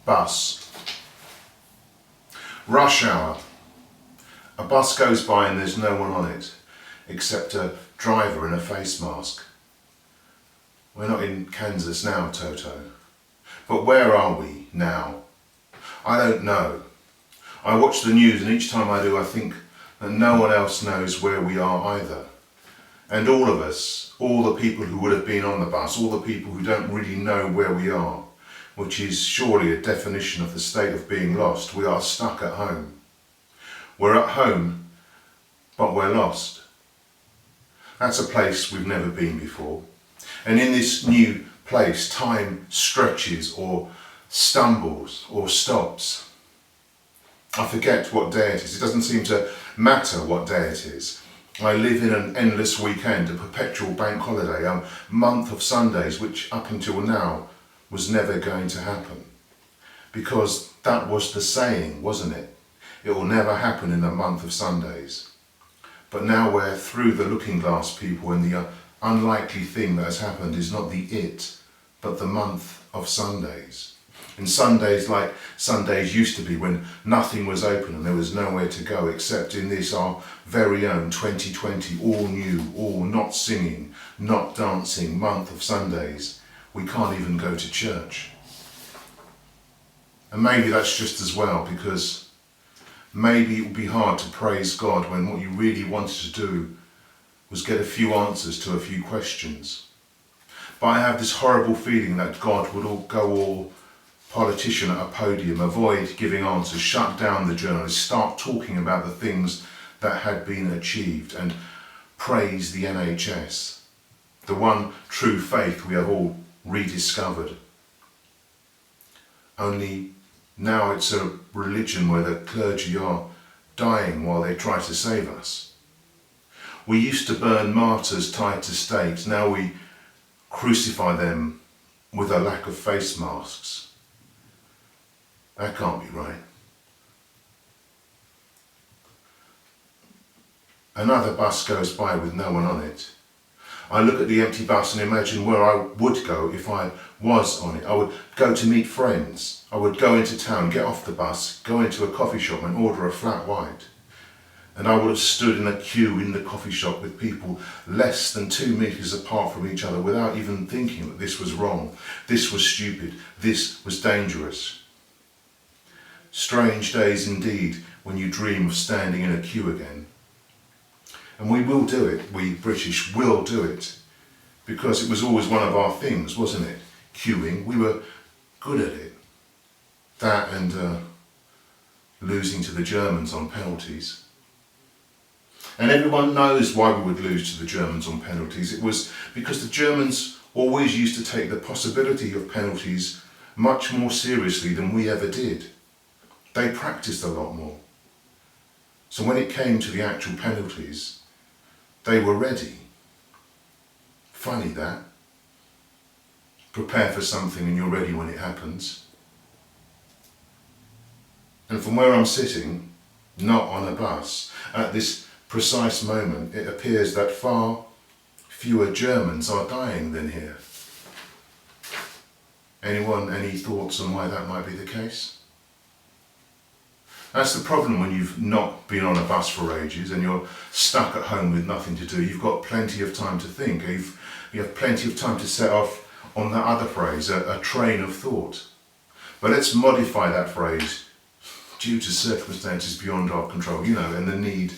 Bus. Rush hour. A bus goes by and there's no one on it, except a driver in a face mask. We're not in Kansas now, Toto. But where are we now? I don't know. I watch the news and each time I do I think that no one else knows where we are either. And all of us, all the people who would have been on the bus, all the people who don't really know where we are, which is surely a definition of the state of being lost, we are stuck at home. We're at home, but we're lost. That's a place we've never been before. And in this new place, time stretches or stumbles or stops. I forget what day it is. It doesn't seem to matter what day it is. I live in an endless weekend, a perpetual bank holiday, a month of Sundays, which up until now was never going to happen. Because that was the saying, wasn't it? It will never happen in a month of Sundays. But now we're through the looking glass, people, and the unlikely thing that has happened is not the it, but the month of Sundays. And Sundays like Sundays used to be, when nothing was open and there was nowhere to go except in this our very own 2020, all new, all not singing, not dancing month of Sundays. We can't even go to church. And maybe that's just as well, because maybe it would be hard to praise God when what you really wanted to do was get a few answers to a few questions. But I have this horrible feeling that God would go all politician at a podium, avoid giving answers, shut down the journalists, start talking about the things that had been achieved, and praise the NHS, the one true faith we have all rediscovered. Only now it's a religion where the clergy are dying while they try to save us. We used to burn martyrs tied to stakes, now we crucify them with a lack of face masks. That can't be right. Another bus goes by with no one on it. I look at the empty bus and imagine where I would go if I was on it. I would go to meet friends. I would go into town, get off the bus, go into a coffee shop and order a flat white. And I would have stood in a queue in the coffee shop with people less than 2 meters apart from each other without even thinking that this was wrong, this was stupid, this was dangerous. Strange days indeed when you dream of standing in a queue again. And we will do it, we British will do it, because it was always one of our things, wasn't it? Queuing, we were good at it. That and losing to the Germans on penalties. And everyone knows why we would lose to the Germans on penalties. It was because the Germans always used to take the possibility of penalties much more seriously than we ever did. They practiced a lot more. So when it came to the actual penalties, they were ready. Funny that. Prepare for something and you're ready when it happens. And from where I'm sitting, not on a bus, at this precise moment, it appears that far fewer Germans are dying than here. Anyone, any thoughts on why that might be the case? That's the problem when you've not been on a bus for ages and you're stuck at home with nothing to do. You've got plenty of time to think. You have plenty of time to set off on that other phrase, a train of thought. But let's modify that phrase due to circumstances beyond our control, and the need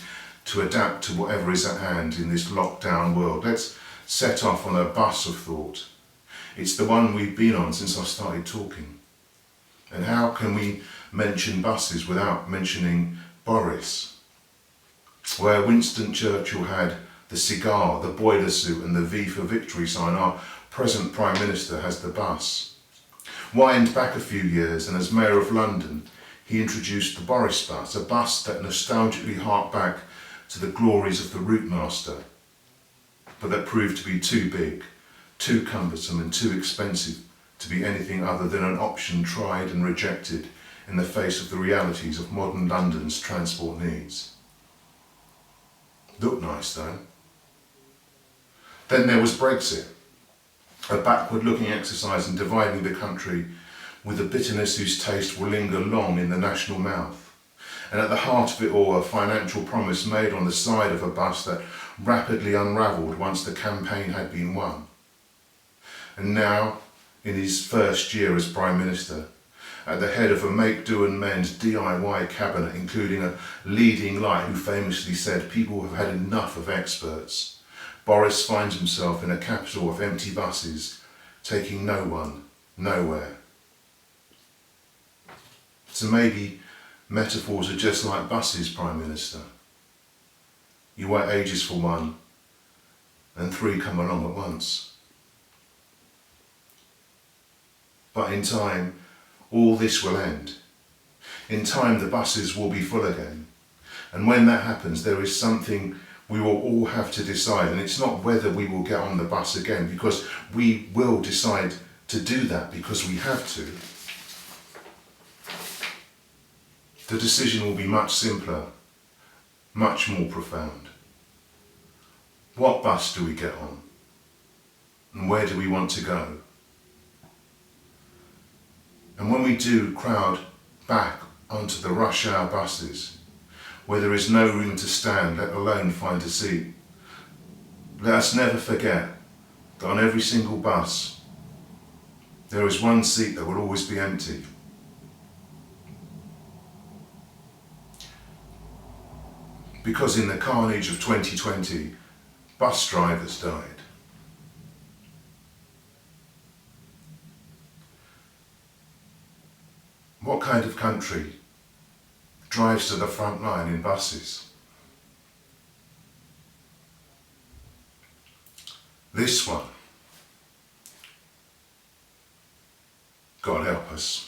to adapt to whatever is at hand in this lockdown world. Let's set off on a bus of thought. It's the one we've been on since I started talking. And how can we mention buses without mentioning Boris? Where Winston Churchill had the cigar, the boiler suit and the V for Victory sign, our present Prime Minister has the bus. Wind back a few years and as Mayor of London, he introduced the Boris bus, a bus that nostalgically harked back to the glories of the Routemaster, but that proved to be too big, too cumbersome and too expensive to be anything other than an option tried and rejected in the face of the realities of modern London's transport needs. Looked nice though. Then there was Brexit, a backward-looking exercise in dividing the country with a bitterness whose taste will linger long in the national mouth. And at the heart of it all, a financial promise made on the side of a bus that rapidly unravelled once the campaign had been won. And now, in his first year as Prime Minister, at the head of a make-do-and-mend DIY cabinet, including a leading light who famously said people have had enough of experts, Boris finds himself in a capital of empty buses, taking no one, nowhere. So maybe metaphors are just like buses, Prime Minister. You wait ages for one, and three come along at once. But in time, all this will end. In time, the buses will be full again. And when that happens, there is something we will all have to decide. And it's not whether we will get on the bus again, because we will decide to do that because we have to. The decision will be much simpler, much more profound. What bus do we get on? And where do we want to go? And when we do crowd back onto the rush hour buses, where there is no room to stand, let alone find a seat, let us never forget that on every single bus, there is one seat that will always be empty. Because in the carnage of 2020, bus drivers died. What kind of country drives to the front line in buses? This one. God help us.